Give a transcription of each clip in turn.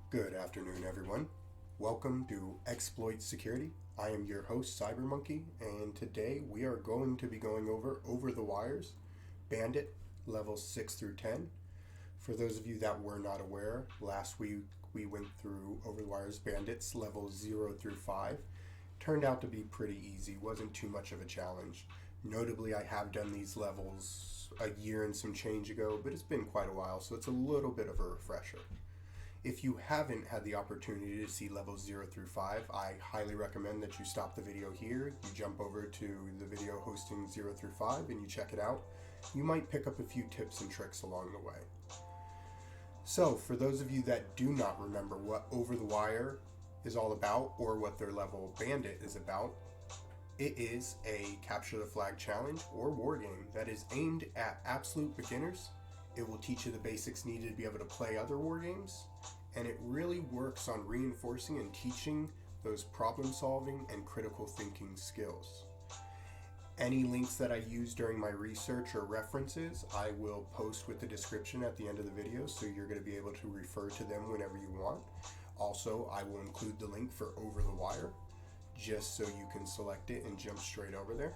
Good afternoon, everyone. Welcome to Exploit Security. I am your host, CyberMonkey, and today we are going to be going over the wires, Bandit, levels 6 through 10. For those of you that were not aware, last week we went through Over the Wires Bandits, levels 0 through 5. Turned out to be pretty easy, wasn't too much of a challenge. Notably, I have done these levels a year and some change ago, but it's been quite a while, so it's a little bit of a refresher. If you haven't had the opportunity to see levels 0 through 5, I highly recommend that you stop the video here, you jump over to the video hosting 0 through 5 and you check it out. You might pick up a few tips and tricks along the way. So, for those of you that do not remember what Over the Wire is all about or what their level Bandit is about, it is a capture the flag challenge or war game that is aimed at absolute beginners. It will teach you the basics needed to be able to play other war games, and it really works on reinforcing and teaching those problem solving and critical thinking skills. Any links that I use during my research or references, I will post with the description at the end of the video, so you're going to be able to refer to them whenever you want. Also, I will include the link for Over the Wire, just so you can select it and jump straight over there.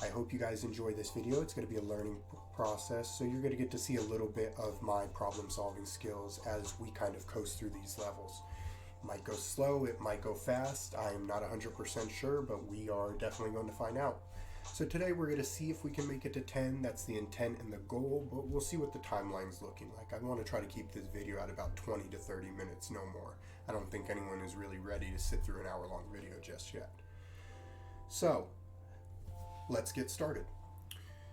I hope you guys enjoy this video. It's going to be a learning process, so you're going to get to see a little bit of my problem solving skills as we kind of coast through these levels. It might go slow, it might go fast, I am not 100% sure, but we are definitely going to find out. So today we're going to see if we can make it to 10. That's the intent and the goal, but we'll see what the timeline's looking like. I want to try to keep this video at about 20 to 30 minutes, no more. I don't think anyone is really ready to sit through an hour-long video just yet. So, let's get started.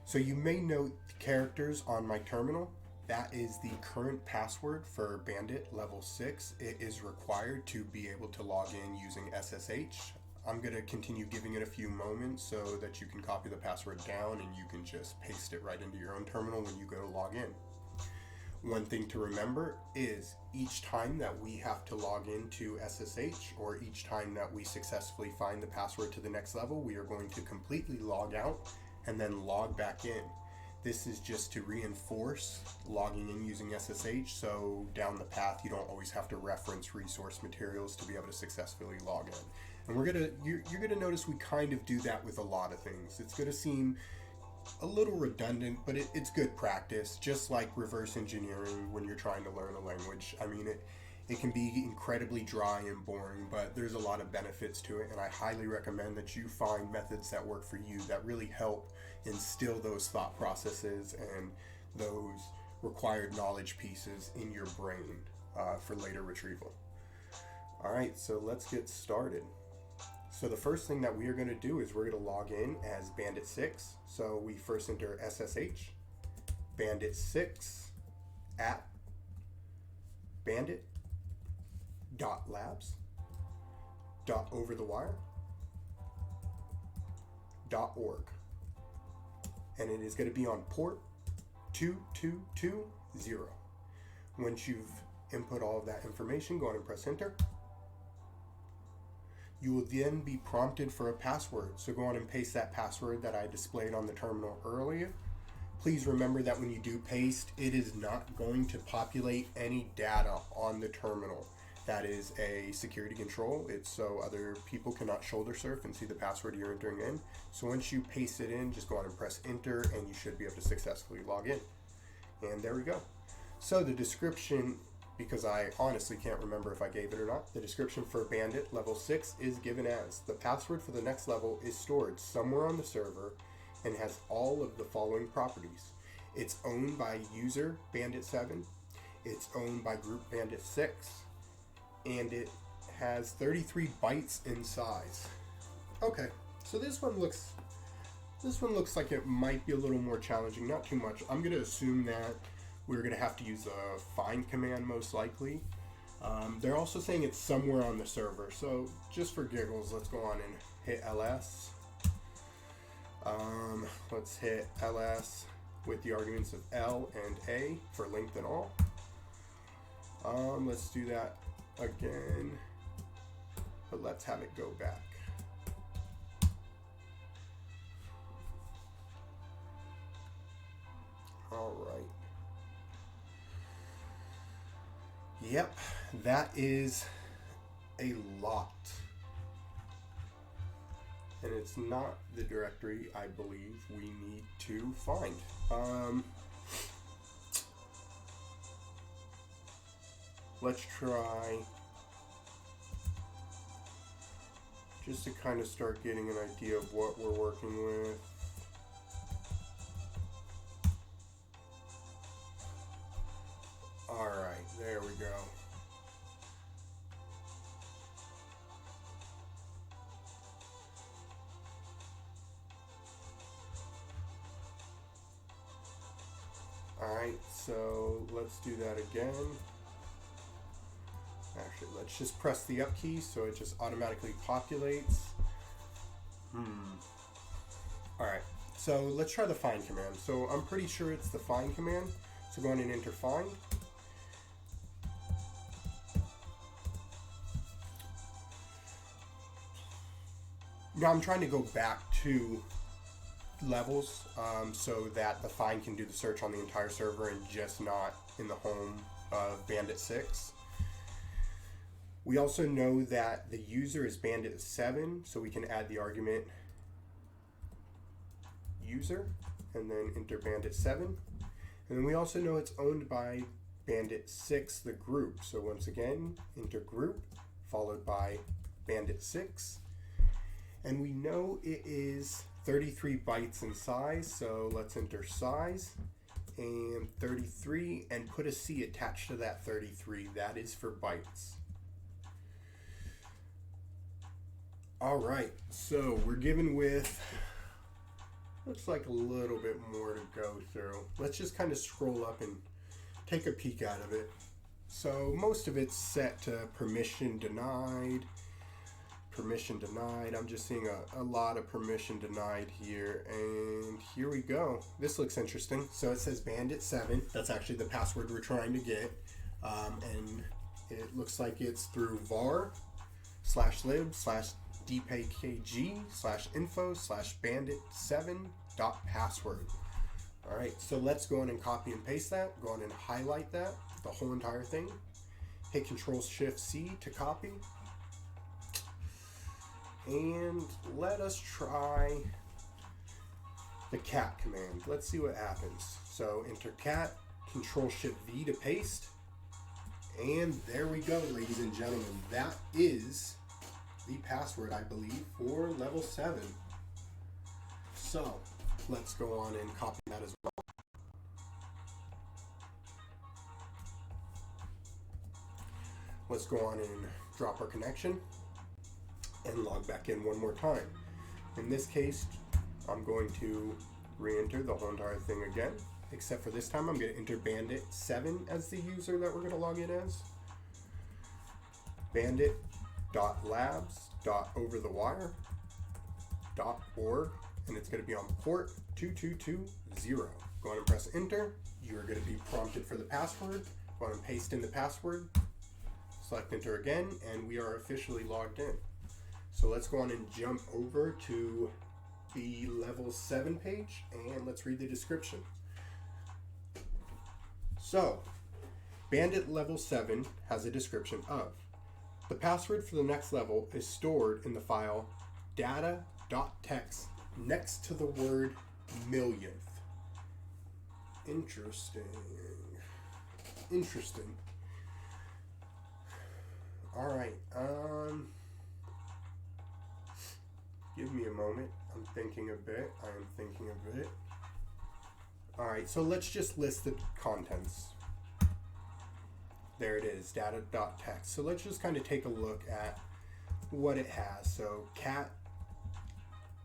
So you may note the characters on my terminal. That is the current password for Bandit level 6. It is required to be able to log in using SSH. I'm going to continue giving it a few moments so that you can copy the password down and you can just paste it right into your own terminal when you go to log in. One thing to remember is each time that we have to log into SSH, or each time that we successfully find the password to the next level, we are going to completely log out and then log back in. This is just to reinforce logging in using SSH, so down the path you don't always have to reference resource materials to be able to successfully log in. And you're gonna notice we kind of do that with a lot of things. It's gonna seem a little redundant, but it's good practice, just like reverse engineering when you're trying to learn a language. I mean, it can be incredibly dry and boring, but there's a lot of benefits to it, and I highly recommend that you find methods that work for you that really help instill those thought processes and those required knowledge pieces in your brain for later retrieval. All right, so let's get started. So the first thing that we are going to do is we're going to log in as Bandit 6. So we first enter SSH, Bandit 6 at bandit.labs.overthewire.org. And it is going to be on port 2220. Once you've input all of that information, go ahead and press enter. You will then be prompted for a password. So go on and paste that password that I displayed on the terminal earlier. Please remember that when you do paste, it is not going to populate any data on the terminal. That is a security control. It's so other people cannot shoulder surf and see the password you're entering in. So once you paste it in, just go on and press enter and you should be able to successfully log in. And there we go. So the description, because I honestly can't remember if I gave it or not, the description for Bandit level 6 is given as: the password for the next level is stored somewhere on the server and has all of the following properties. It's owned by user Bandit 7, it's owned by group Bandit 6, and it has 33 bytes in size. Okay, so this one looks like it might be a little more challenging, not too much. I'm going to assume that we're going to have to use a find command most likely. They're also saying it's somewhere on the server, so just for giggles, let's go on and hit ls. Let's hit ls with the arguments of L and A for length and all. Let's do that again, but let's have it go back. All right. Yep, that is a lot. And it's not the directory I believe we need to find. Let's try just to kind of start getting an idea of what we're working with. All right, there we go. All right, so let's do that again. Actually, let's just press the up key so it just automatically populates. All right, so let's try the find command. So I'm pretty sure it's the find command. So go on and enter find. Now I'm trying to go back to levels so that the find can do the search on the entire server and just not in the home of Bandit 6. We also know that the user is Bandit 7, so we can add the argument user and then enter Bandit 7. And then we also know it's owned by Bandit 6, the group. So once again, enter group followed by Bandit 6. And we know it is 33 bytes in size, so let's enter size and 33 and put a C attached to that 33. That is for bytes. All right, so we're given with, looks like a little bit more to go through. Let's just kind of scroll up and take a peek out of it. So most of it's set to permission denied. Permission denied. I'm just seeing a lot of permission denied here, and here we go. This looks interesting. So it says Bandit 7. That's actually the password we're trying to get, and it looks like it's through var/lib/dpkg/info/bandit7.password. All right, so let's go on and copy and paste that. Go on and highlight that, the whole entire thing. Hit Control-Shift-C to copy. And let us try the cat command. Let's see what happens. So enter cat, Control-Shift-V to paste. And there we go, ladies and gentlemen. That is the password, I believe, for level 7. So let's go on and copy that as well. Let's go on and drop our connection and log back in one more time. In this case, I'm going to re-enter the whole entire thing again, except for this time I'm going to enter Bandit 7 as the user that we're going to log in as. bandit.labs.overthewire.org, and it's going to be on port 2220. Go on and press enter. You are going to be prompted for the password. Go on and paste in the password. Select enter again, and we are officially logged in. So let's go on and jump over to the level 7 page and let's read the description. So, Bandit level 7 has a description of: the password for the next level is stored in the file data.txt next to the word millionth. Interesting. All right. Give me a moment. I'm thinking a bit. All right, so let's just list the contents. There it is, data.txt. So let's just kind of take a look at what it has. So cat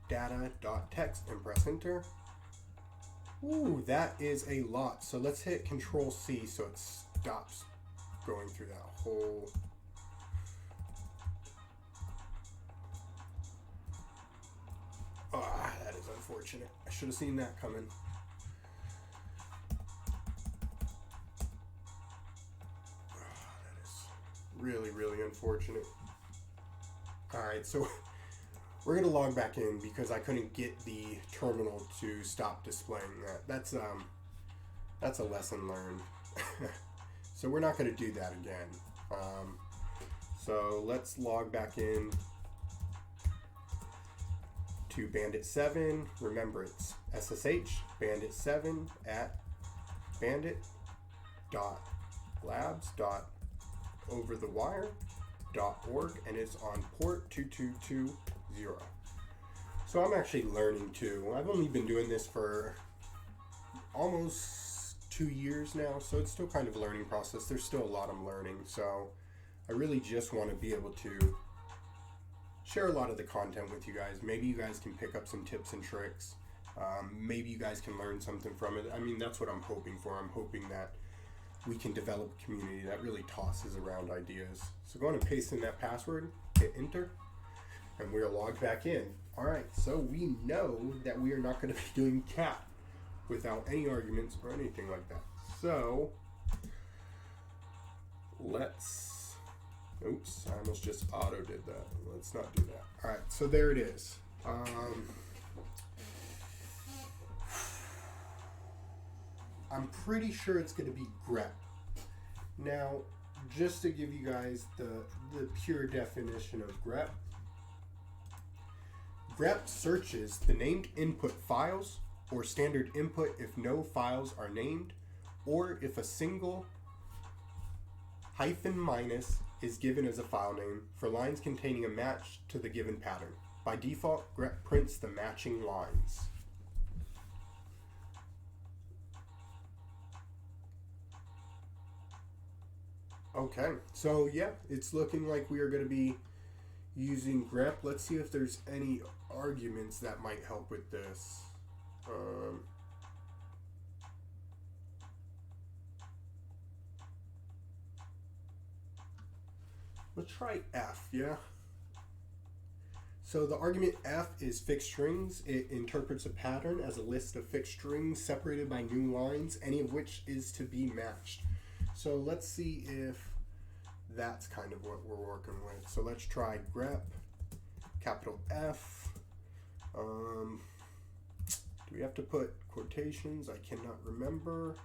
data.txt and press enter. Ooh, that is a lot. So let's hit Control-C so it stops going through that whole. That is unfortunate. I should have seen that coming. That is really, really unfortunate. Alright, so we're going to log back in because I couldn't get the terminal to stop displaying that. That's a lesson learned. So we're not going to do that again. So let's log back in to Bandit 7. Remember, it's SSH Bandit7 at bandit.labs.overthewire.org, and it's on port 2220. So I'm actually learning too. I've only been doing this for almost 2 years now, so it's still kind of a learning process. There's still a lot I'm learning, so I really just want to be able to share a lot of the content with you guys. Maybe you guys can pick up some tips and tricks. Maybe you guys can learn something from it. I mean, that's what I'm hoping for. I'm hoping that we can develop a community that really tosses around ideas. So go on and paste in that password, hit enter, and we're logged back in. All right, so we know that we are not going to be doing cat without any arguments or anything like that. So let's, oops, I almost just auto did that. Let's not do that. All right, so there it is. I'm pretty sure it's going to be grep. Now, just to give you guys the pure definition of grep, grep searches the named input files or standard input if no files are named, or if a single hyphen minus is given as a file name for lines containing a match to the given pattern. By default, grep prints the matching lines. Okay, so yeah, it's looking like we are going to be using grep. Let's see if there's any arguments that might help with this. Let's try F, yeah? So the argument F is fixed strings. It interprets a pattern as a list of fixed strings separated by new lines, any of which is to be matched. So let's see if that's kind of what we're working with. So let's try grep, capital F. Do we have to put quotations? I cannot remember,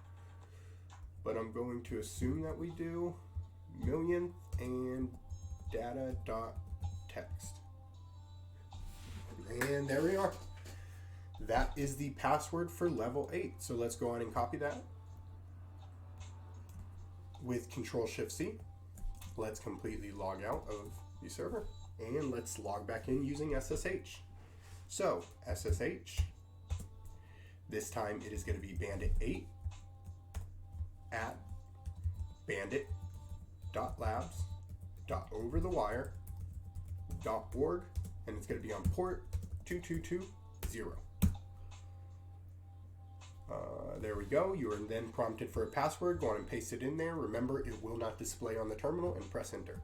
but I'm going to assume that we do. Millionth and data.text. And there we are. That is the password for level 8. So let's go on and copy that with Control-Shift-C. Let's completely log out of the server and let's log back in using SSH. So SSH, this time it is going to be bandit8 at bandit.labs.overthewire.org, and it's going to be on port 2220. There we go. You are then prompted for a password. Go on and paste it in there. Remember, it will not display on the terminal, and press enter.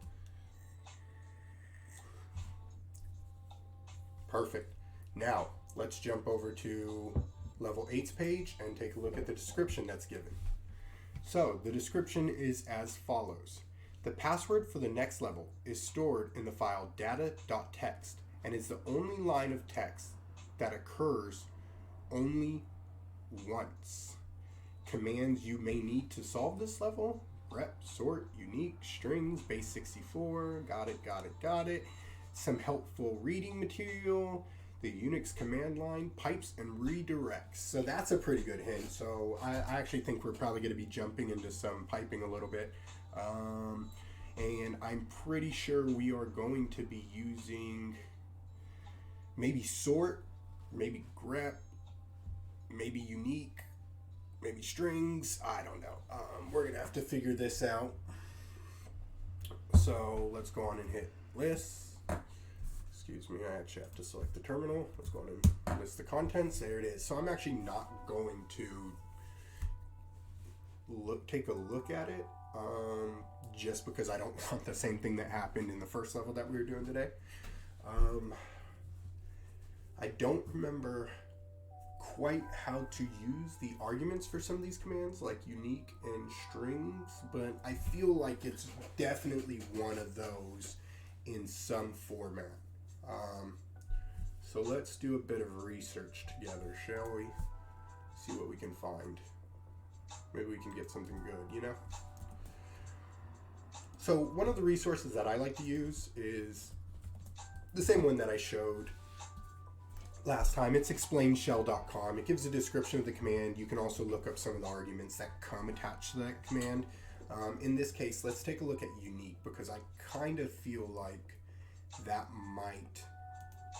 Perfect. Now, let's jump over to level 8's page and take a look at the description that's given. So, the description is as follows. The password for the next level is stored in the file data.text and is the only line of text that occurs only once. Commands you may need to solve this level: rep, sort, unique, strings, base 64, got it. Some helpful reading material, the Unix command line, pipes, and redirects. So that's a pretty good hint. So I actually think we're probably going to be jumping into some piping a little bit. And I'm pretty sure we are going to be using maybe sort, maybe grep, maybe unique, maybe strings. I don't know. We're going to have to figure this out. So let's go on and hit list. Excuse me, I actually have to select the terminal. Let's go on and list the contents. There it is. So I'm actually not going to take a look at it, just because I don't want the same thing that happened in the first level that we were doing today. I don't remember quite how to use the arguments for some of these commands, like unique and strings, but I feel like it's definitely one of those in some format. So let's do a bit of research together, shall we? See what we can find. Maybe we can get something good, you know? So one of the resources that I like to use is the same one that I showed last time. It's explainshell.com. It gives a description of the command. You can also look up some of the arguments that come attached to that command. In this case, let's take a look at unique, because I kind of feel like that might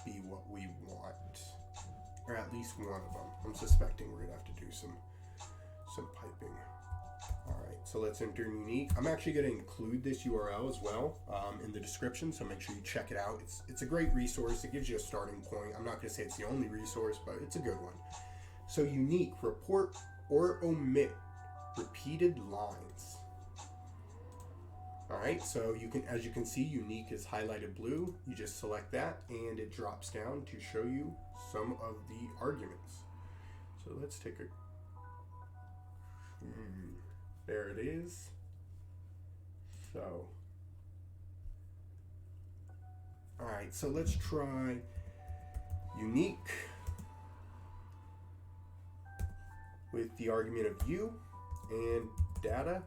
be what we want, or at least one of them. I'm suspecting we're gonna have to do some piping. All right, so let's enter unique. I'm actually going to include this URL as well in the description, so make sure you check it out. It's a great resource. It gives you a starting point. I'm not going to say it's the only resource, but it's a good one. So unique, report or omit repeated lines. All right, so you can, as you can see, unique is highlighted blue. You just select that and it drops down to show you some of the arguments. So let's take a there it is. So, all right, so let's try unique with the argument of u and data.txt.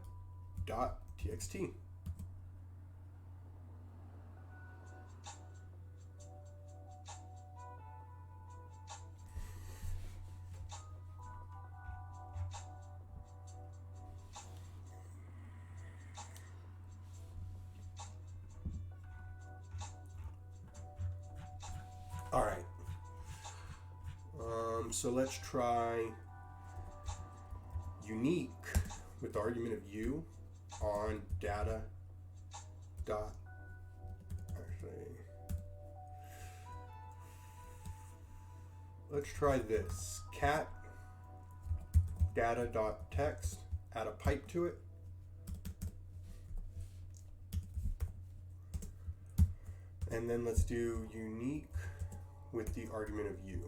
All right. So let's try unique with the argument of u on data dot. Actually, let's try this. Cat data dot text. Add a pipe to it. And then let's do unique with the argument of u.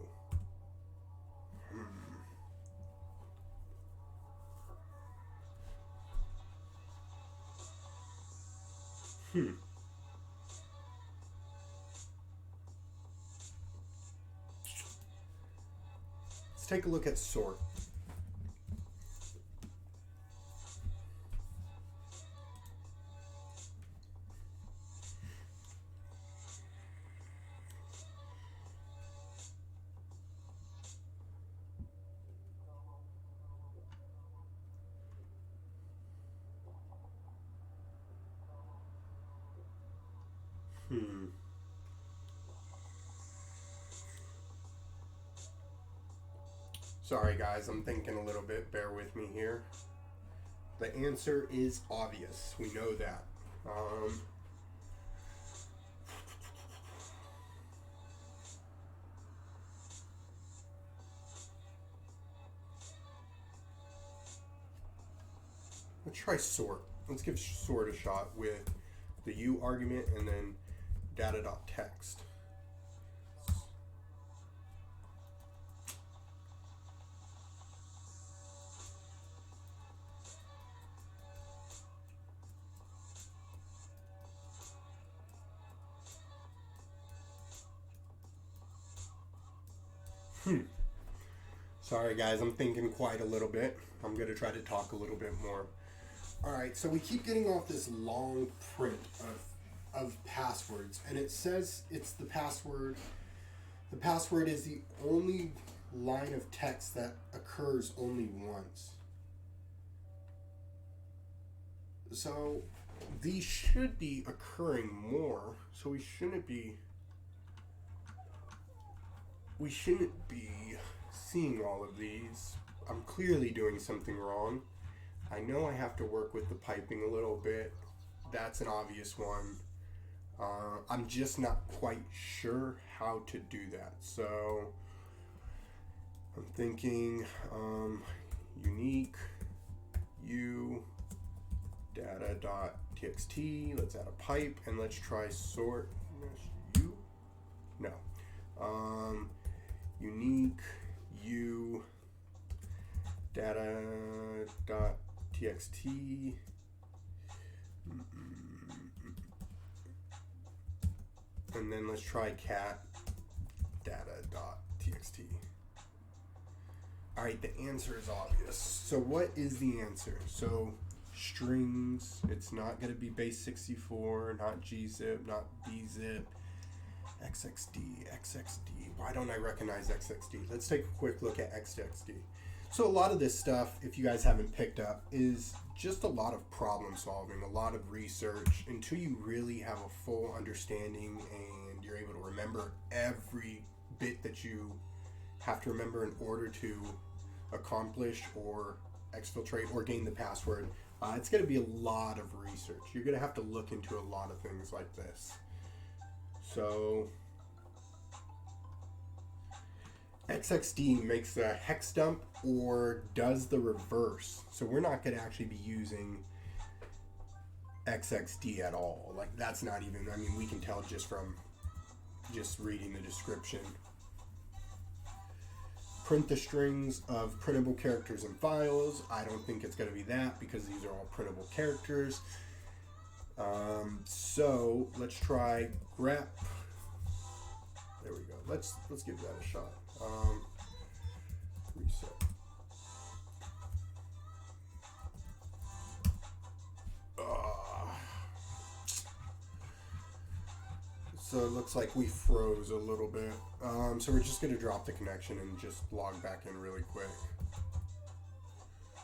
Let's take a look at sort. Sorry guys, I'm thinking a little bit, bear with me here. The answer is obvious, we know that. Let's try sort. Let's give sort a shot with the u argument and then data.text. Sorry guys, I'm thinking quite a little bit. I'm going to try to talk a little bit more. Alright, so we keep getting off this long print of passwords, and it says it's the password. The password is the only line of text that occurs only once. So these should be occurring more, so we shouldn't be seeing all of these. I'm clearly doing something wrong. I know I have to work with the piping a little bit. That's an obvious one. I'm just not quite sure how to do that. So I'm thinking unique u data.txt. Let's add a pipe and let's try sort u. No. Unique u data.txt. And then let's try cat data.txt. All right, the answer is obvious. So what is the answer? So strings. It's not going to be base 64, not gzip, not bzip. XXD. Why don't I recognize XXD? Let's take a quick look at XXD. So a lot of this stuff, if you guys haven't picked up, is just a lot of problem solving, a lot of research until you really have a full understanding and you're able to remember every bit that you have to remember in order to accomplish or exfiltrate or gain the password. It's going to be a lot of research. You're going to have to look into a lot of things like this. So XXD makes a hex dump or does the reverse. So we're not going to actually be using XXD at all. Like, that's not even, I mean, we can tell just from just reading the description. Print the strings of printable characters and files. I don't think it's going to be that because these are all printable characters. So let's try grep. There we go. Let's give that a shot. Reset. So it looks like we froze a little bit. So we're just going to drop the connection and just log back in really quick.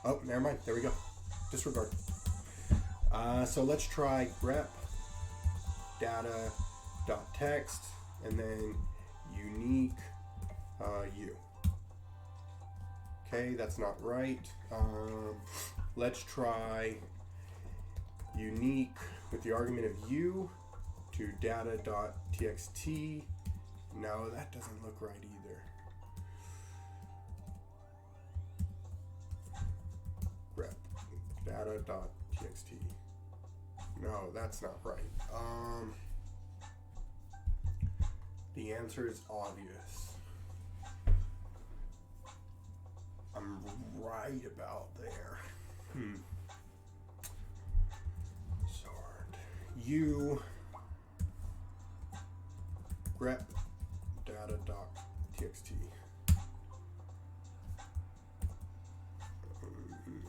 Oh, never mind. There we go. Disregard. So let's try grep data.text and then unique u. Okay, that's not right. Let's try unique with the argument of u to data.txt. No, that doesn't look right either. Grep data.txt. No, that's not right. The answer is obvious. I'm right about there. Sword. U grep data.txt.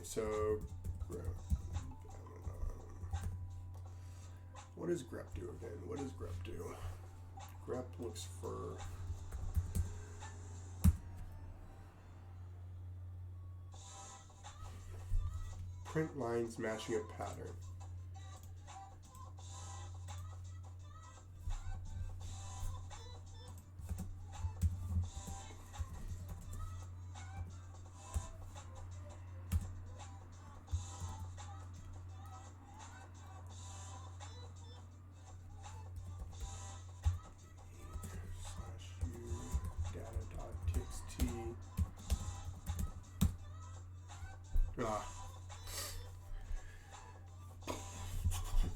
So what does grep do again? What does grep do? Grep looks for print lines matching a pattern.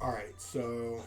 All right, so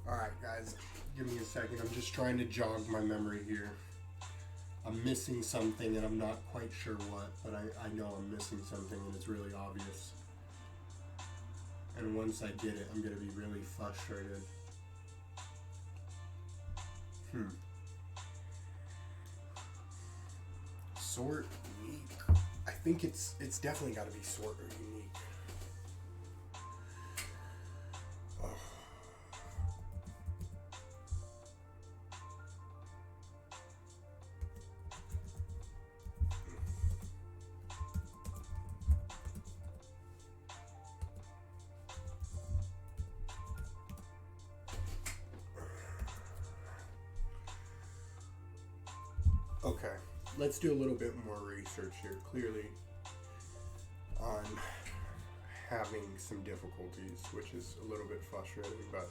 Alright guys, give me a second. I'm just trying to jog my memory here. I'm missing something and I'm not quite sure what, but I know I'm missing something and it's really obvious. And once I get it, I'm going to be really frustrated. Sort, unique. I think it's definitely got to be sort or unique. Okay, let's do a little bit more research here. Clearly, I'm having some difficulties, which is a little bit frustrating, but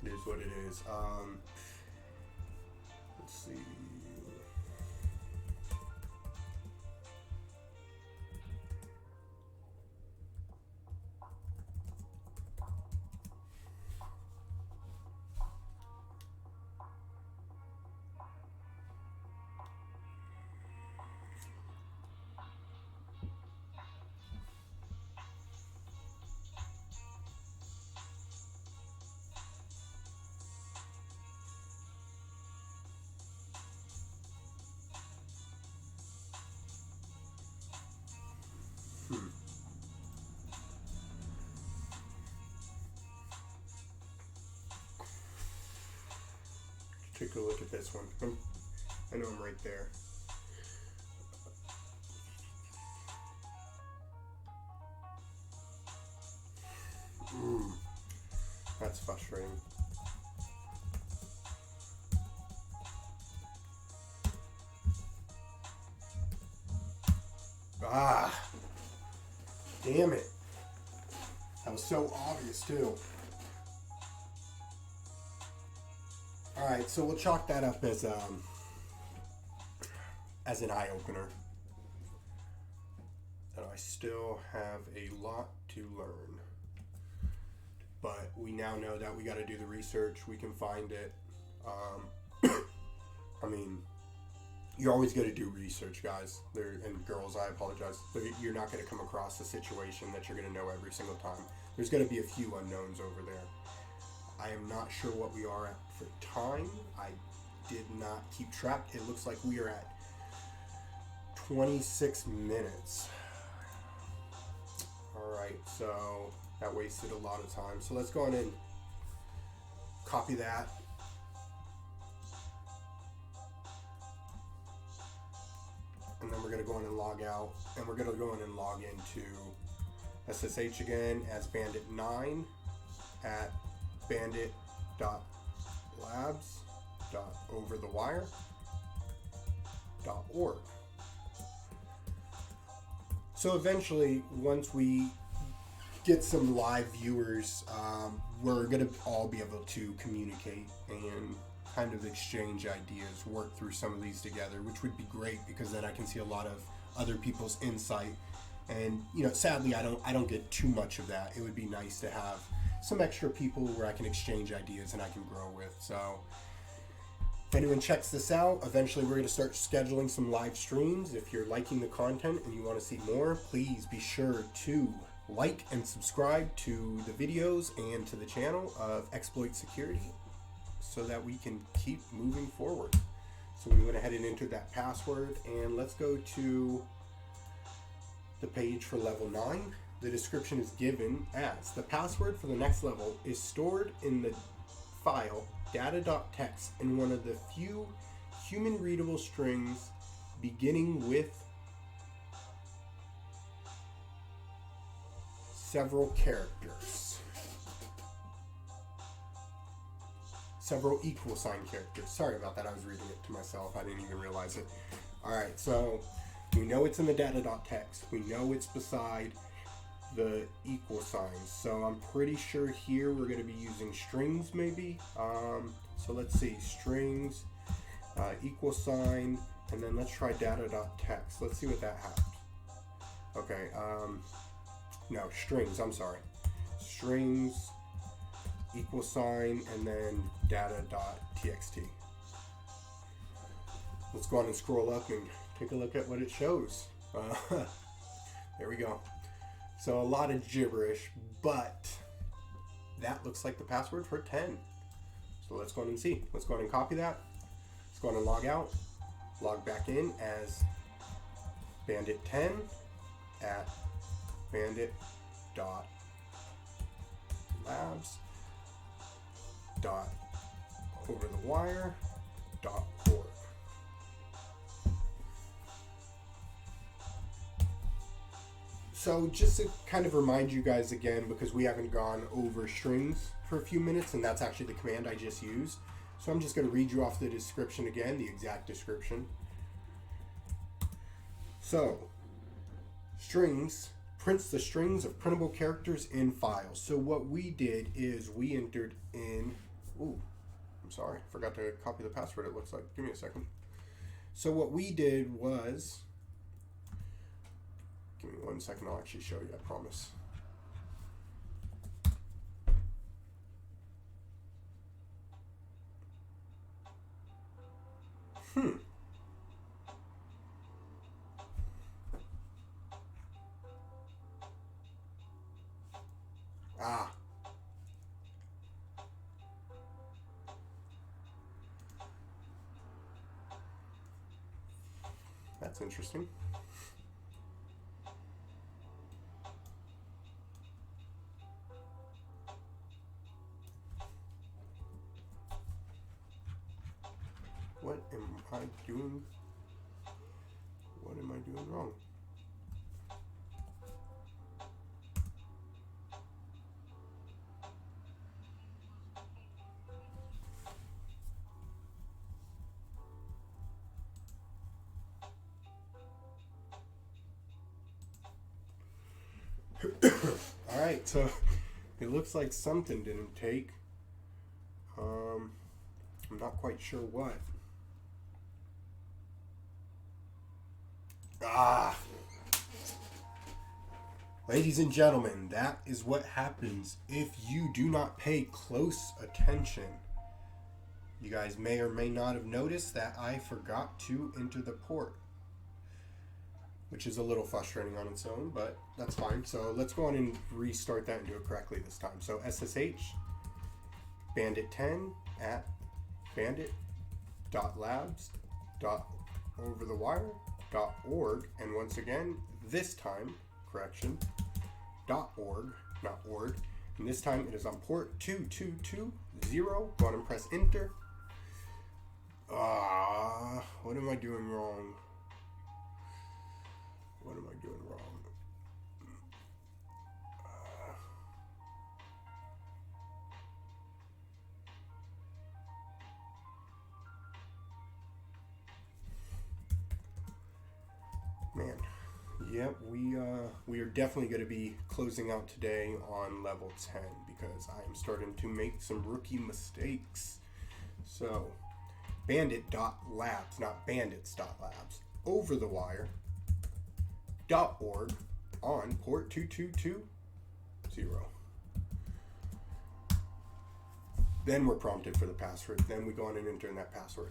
it is what it is. Let's see. Take a look at this one. I know I'm right there. That's frustrating. Damn it. That was so obvious too. Alright, so we'll chalk that up as an eye-opener. And I still have a lot to learn. But we now know that we got to do the research. We can find it. I mean, you're always going to do research, guys. And girls, I apologize. But you're not going to come across a situation that you're going to know every single time. There's going to be a few unknowns over there. I am not sure what we are at for time. I did not keep track. It looks like we are at 26 minutes. Alright, so that wasted a lot of time. So let's go on and copy that. And then we're going to go on and log out. And we're going to go on and log into SSH again as Bandit9 at bandit.labs.overthewire.org. So eventually, once we get some live viewers, we're going to all be able to communicate and kind of exchange ideas, work through some of these together, which would be great because then I can see a lot of other people's insight. And sadly, I don't get too much of that. It would be nice to have some extra people where I can exchange ideas and I can grow with. So if anyone checks this out, eventually we're going to start scheduling some live streams. If you're liking the content and you want to see more, please be sure to like and subscribe to the videos and to the channel of Exploit Security so that we can keep moving forward. So we went ahead and entered that password, and let's go to the page for level 9. The description is given as the password for the next level is stored in the file data.txt in one of the few human readable strings beginning with several characters. Several equal sign characters. Sorry about that, I was reading it to myself. I didn't even realize it. Alright, so we know it's in the data.txt. We know it's beside the equal signs. So I'm pretty sure here we're going to be using strings maybe. So let's see, strings, equal sign, and then let's try data.txt. Let's see what that has. Okay, no, strings, I'm sorry. Strings, equal sign, and then data.txt. Let's go on and scroll up and take a look at what it shows. There we go. So a lot of gibberish, but that looks like the password for 10. So let's go on and see. Let's go on and copy that. Let's go on and log out. Log back in as Bandit10 at bandit.labs.overthewire.org. So just to kind of remind you guys again, because we haven't gone over strings for a few minutes, and that's actually the command I just used. So I'm just going to read you off the description again, the exact description. So, strings prints the strings of printable characters in files. So what we did is we entered in, ooh, I'm sorry, forgot to copy the password, it looks like. Give me a second. So what we did was, give me 1 second, I'll actually show you, I promise. Ah. That's interesting. What am I doing? What am I doing wrong? All right, so it looks like something didn't take. I'm not quite sure what. Ah! Ladies and gentlemen, that is what happens if you do not pay close attention. You guys may or may not have noticed that I forgot to enter the port, which is a little frustrating on its own, but that's fine. So let's go on and restart that and do it correctly this time. So SSH bandit 10 at bandit.labs.overthewire.org, and once again, this time, correction, .org, not org, and this time it is on port 2220. Go on and press enter. What am I doing wrong? What am I doing wrong? Man, yep, we are definitely going to be closing out today on level 10 because I am starting to make some rookie mistakes. So, bandit.labs, not bandits.labs, OverTheWire.org on port 2220. Then we're prompted for the password. Then we go on and enter in that password.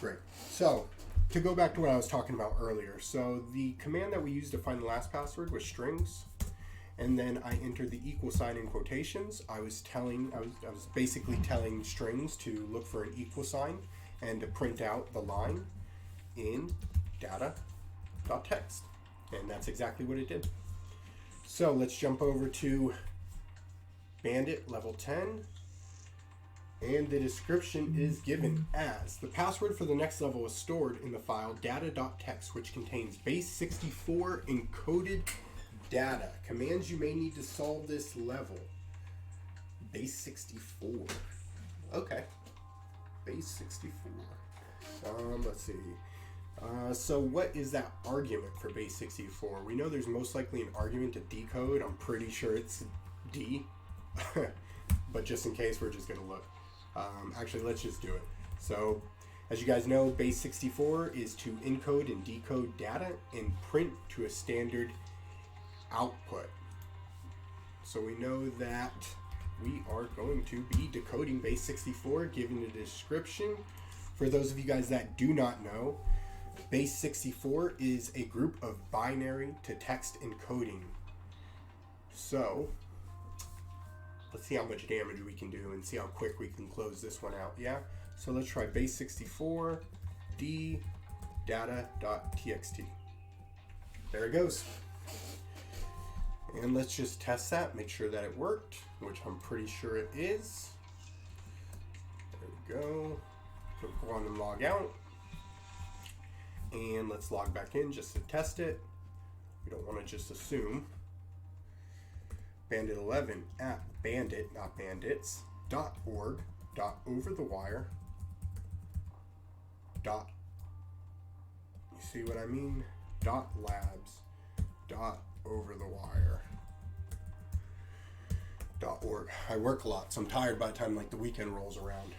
Great. So, to go back to what I was talking about earlier. So, the command that we used to find the last password was strings. And then I entered the equal sign in quotations. I was basically telling strings to look for an equal sign and to print out the line in data.text. And that's exactly what it did. So let's jump over to Bandit level 10. And the description is given as the password for the next level is stored in the file data.text, which contains base64 encoded data. Commands you may need to solve this level. Base64. Okay. Base64. Let's see. So what is that argument for base64? We know there's most likely an argument to decode. I'm pretty sure it's D. But just in case, we're just going to look. Actually, let's just do it. So, as you guys know, base64 is to encode and decode data and print to a standard output. So we know that we are going to be decoding base64, given the description. For those of you guys that do not know, base64 is a group of binary to text encoding. So let's see how much damage we can do and see how quick we can close this one out. Yeah, so let's try base64 d data.txt. There it goes. And let's just test that, make sure that it worked, which I'm pretty sure it is. There we go. So go on and log out. And let's log back in just to test it. We don't want to just assume. Bandit 11 at bandit, not bandits, .org, .overthewire, you see what I mean? .labs, OverTheWire.org. I work a lot, so I'm tired by the time like the weekend rolls around.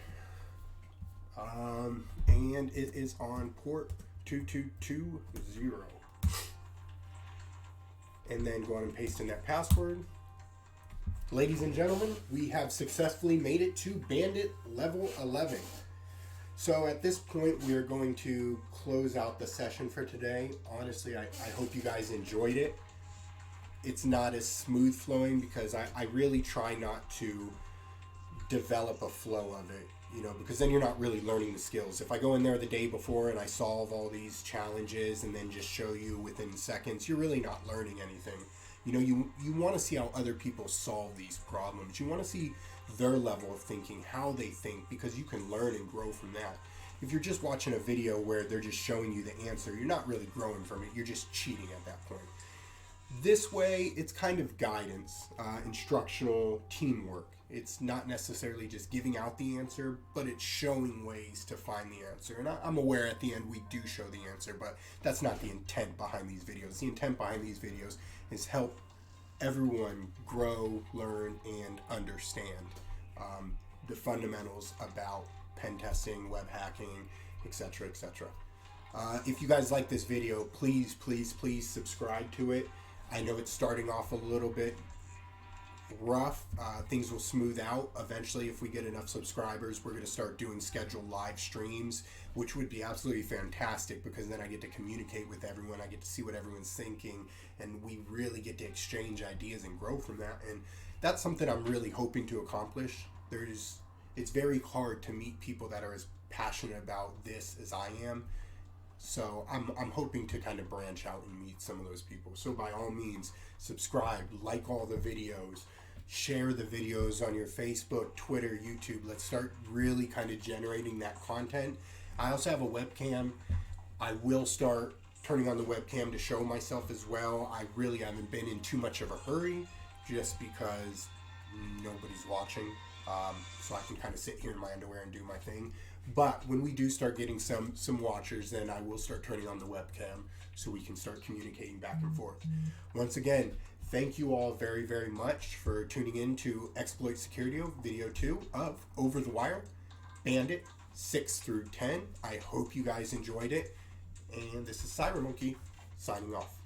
And it is on port 2220. And then go on and paste in that password. Ladies and gentlemen, we have successfully made it to Bandit level 11. So at this point, we are going to close out the session for today. Honestly, I hope you guys enjoyed it. It's not as smooth flowing because I really try not to develop a flow of it, because then you're not really learning the skills. If I go in there the day before and I solve all these challenges and then just show you within seconds, you're really not learning anything. You want to see how other people solve these problems. You want to see their level of thinking, how they think, because you can learn and grow from that. If you're just watching a video where they're just showing you the answer, you're not really growing from it. You're just cheating at that point. This way, it's kind of guidance, instructional teamwork. It's not necessarily just giving out the answer, but it's showing ways to find the answer. And I'm aware at the end we do show the answer, but that's not the intent behind these videos. The intent behind these videos is help everyone grow, learn, and understand the fundamentals about pen testing, web hacking, etc., etc. If you guys like this video, please, please, please subscribe to it. I know it's starting off a little bit rough. Things will smooth out eventually. If we get enough subscribers, we're going to start doing scheduled live streams, which would be absolutely fantastic because then I get to communicate with everyone. I get to see what everyone's thinking, and we really get to exchange ideas and grow from that. And that's something I'm really hoping to accomplish. It's very hard to meet people that are as passionate about this as I am. So I'm hoping to kind of branch out and meet some of those people. So by all means, subscribe, like all the videos, share the videos on your Facebook, Twitter, YouTube. Let's start really kind of generating that content. I also have a webcam. I will start turning on the webcam to show myself as well. I really haven't been in too much of a hurry just because nobody's watching. So I can kind of sit here in my underwear and do my thing. But when we do start getting some watchers, then I will start turning on the webcam so we can start communicating back and forth. Once again, thank you all very, very much for tuning in to Exploit Security Video 2 of Over the Wire, Bandit 6 through 10. I hope you guys enjoyed it. And this is CyberMonkey signing off.